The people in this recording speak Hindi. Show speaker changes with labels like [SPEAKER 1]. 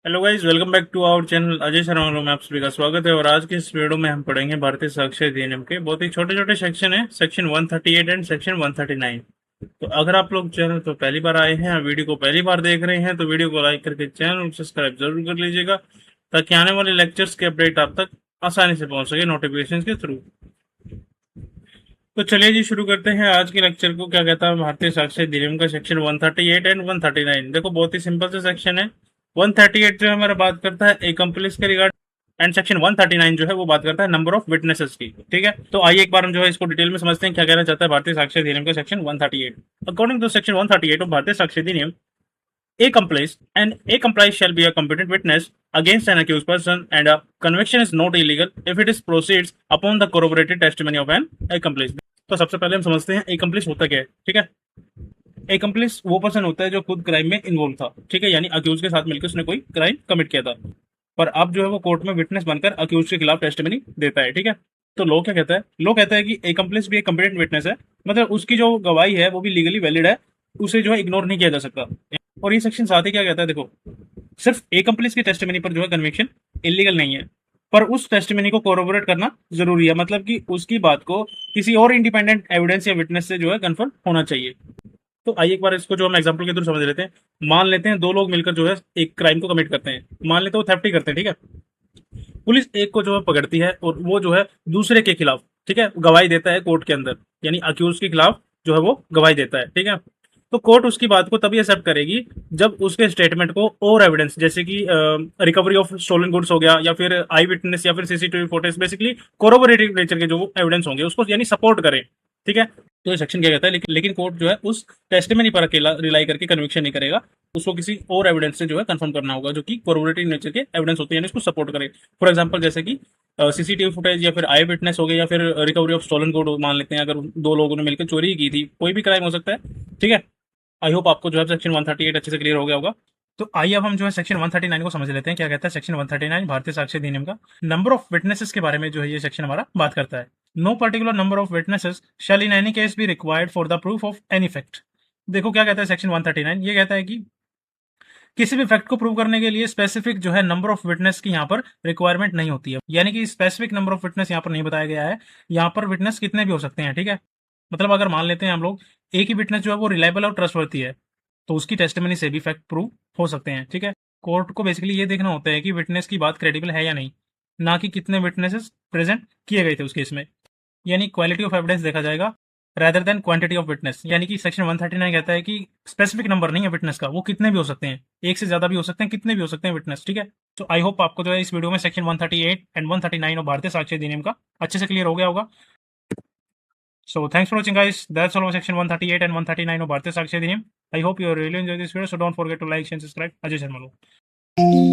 [SPEAKER 1] Hello guys, welcome back to our channel Ajay Sharma में आप सभी का स्वागत है। और आज के इस वीडियो में हम पढ़ेंगे भारतीय साक्ष्य अधिनियम के बहुत ही छोटे छोटे सेक्शन है, सेक्शन 138 एंड सेक्शन 139। तो अगर आप लोग चैनल पर पहली बार आए हैं, वीडियो को पहली बार देख रहे हैं, तो वीडियो को लाइक करके चैनल को सब्सक्राइब जरूर कर लीजिएगा, ताकि आने वाले लेक्चर्स के अपडेट आप तक आसानी से पहुंच सके नोटिफिकेशन के थ्रू। तो चलिए जी, शुरू करते हैं आज के लेक्चर को। क्या कहता है भारतीय साक्ष्य अधिनियम का सेक्शन 138 एंड 139। देखो, बहुत ही सिंपल से सेक्शन है। 138 जो है हमारा बात करता है एकम्प्लिस के रिगार्ड, एंड सेक्शन 139 जो है वो बात करता है नंबर ऑफ विटनेसेस की। ठीक है, तो आइए एक बार हम जो है इसको डिटेल में समझते हैं क्या कहना चाहता है भारतीय साक्ष्य अधिनियम का section 138। According to section 138 of भारतीय साक्ष्य अधिनियम, a compliance shall be a competent witness against an accused person, and a conviction is not illegal if it is proceeds upon the corroborated testimony of an accomplice। तो सबसे पहले हम समझते हैं accomplice होता क्या है। ठीक है, accomplice वो पर्सन होता है जो खुद क्राइम में इन्वॉल्व था। ठीक है, यानी अक्यूज के साथ मिलकर उसने कोई क्राइम कमिट किया था, पर अब जो है वो कोर्ट में विटनेस बनकर अक्यूज के खिलाफ टेस्टिमनी देता है। ठीक है, तो लॉ क्या कहता है? लॉ कहता है कि accomplice भी एक कंपिटेंट विटनेस है, मतलब उसकी जो गवाही है वो भी लीगली वैलिड है, उसे जो है इग्नोर नहीं किया जा सकता। और ये सेक्शन साथ ही क्या कहता है, देखो, सिर्फ accomplice की टेस्टिमनी पर जो है कन्विक्शन इलीगल नहीं है, पर उस टेस्टिमनी को कोरोबोरेट करना जरूरी है, मतलब कि उसकी बात को किसी और इंडिपेंडेंट एविडेंस या विटनेस से जो है कंफर्म होना चाहिए। तो आइए एक बार इसको जो हम एग्जांपल के थ्रू समझ लेते हैं। मान लेते हैं दो लोग मिलकर जो है एक क्राइम को कमिट करते हैं। मान लेते हैं वो थेफ्ट ही करते हैं। ठीक है, पुलिस एक को जो है पकड़ती है और वो जो है दूसरे के खिलाफ, ठीक है, गवाही देता है कोर्ट के अंदर, यानी अक्यूज के खिलाफ जो है वो गवाही देता है। ठीक है, तो कोर्ट उसकी बात को तभी एक्सेप्ट करेगी जब उसके स्टेटमेंट को और एविडेंस, जैसे कि रिकवरी ऑफ स्टोलन गुड्स हो गया, या फिर आई विटनेस, या फिर सीसीटीवी फुटेज, बेसिकली कोरोबोरेटिव नेचर के जो एविडेंस होंगे उसको यानी सपोर्ट करें। ठीक है, तो ये सेक्शन क्या कहता है, लेकिन कोर्ट जो है उस टेस्टिमनी पर अकेला रिलाई करके कन्विक्शन नहीं करेगा, उसको किसी और एविडेंस से जो है कंफर्म करना होगा जो कि कोरोबोरेटिव नेचर के एविडेंस होते हैं, यानी उसको सपोर्ट करे। फॉर एग्जांपल जैसे कि सीसीटीवी फुटेज, या फिर आई विटनेस हो गया, या फिर रिकवरी ऑफ स्टोलन गुड मान लेते हैं, अगर दो लोगों ने मिलकर चोरी की थी, कोई भी क्राइम हो सकता है। ठीक है, आई होप आपको जो है सेक्शन 138 अच्छे से क्लियर हो गया होगा। तो आइए अब हम जो है सेक्शन 139 को समझ लेते हैं। क्या कहता है सेक्शन 139 भारतीय साक्ष्य अधिनियम का? नंबर ऑफ विटनेसेस के बारे में जो है ये सेक्शन हमारा बात करता है। No particular number of witnesses shall in any case be required for the proof of any fact. देखो क्या कहता है सेक्शन 139, ये कहता है कि किसी भी फैक्ट को प्रूव करने के लिए स्पेसिफिक जो है नंबर ऑफ विटनेस की यहाँ पर रिक्वायरमेंट नहीं होती है, यानी कि स्पेसिफिक नंबर ऑफ विटनेस यहाँ पर नहीं बताया गया है। यहाँ पर विटनेस कितने भी हो सकते हैं। ठीक है, मतलब अगर मान लेते हैं हम लोग एक ही विटनेस जो है वो रिलायबल और ट्रस्टवर्थी है, तो उसकी टेस्टिमनी से भी फैक्ट प्रूव हो सकते हैं। ठीक है, कोर्ट को बेसिकली ये देखना होता है कि विटनेस की बात क्रेडिबल है या नहीं, ना कि कितने विटनेसेस प्रेजेंट किए गए थे उस केस में, यानी क्वालिटी ऑफ एविडेंस देखा जाएगा rather than quantity of witness. यानी कि सेक्शन 139 कहता है कि स्पेसिफिक नंबर नहीं है विटनेस का, वो कितने भी हो सकते हैं, एक से ज्यादा भी हो सकते हैं, कितने भी हो सकते हैं विटनेस। ठीक है, तो आई होप आपको जो है इस वीडियो में सेक्शन 138 एंड 139 और भारतीय साक्ष्य अधिनियम का अच्छे से क्लियर हो गया होगा। So thanks for watching guys. That's all of section 138 and 139 of Bharatiya Sakshi Adhiniyam. I hope you really enjoyed this video. So don't forget to like, share, and subscribe. Ajay Sharma.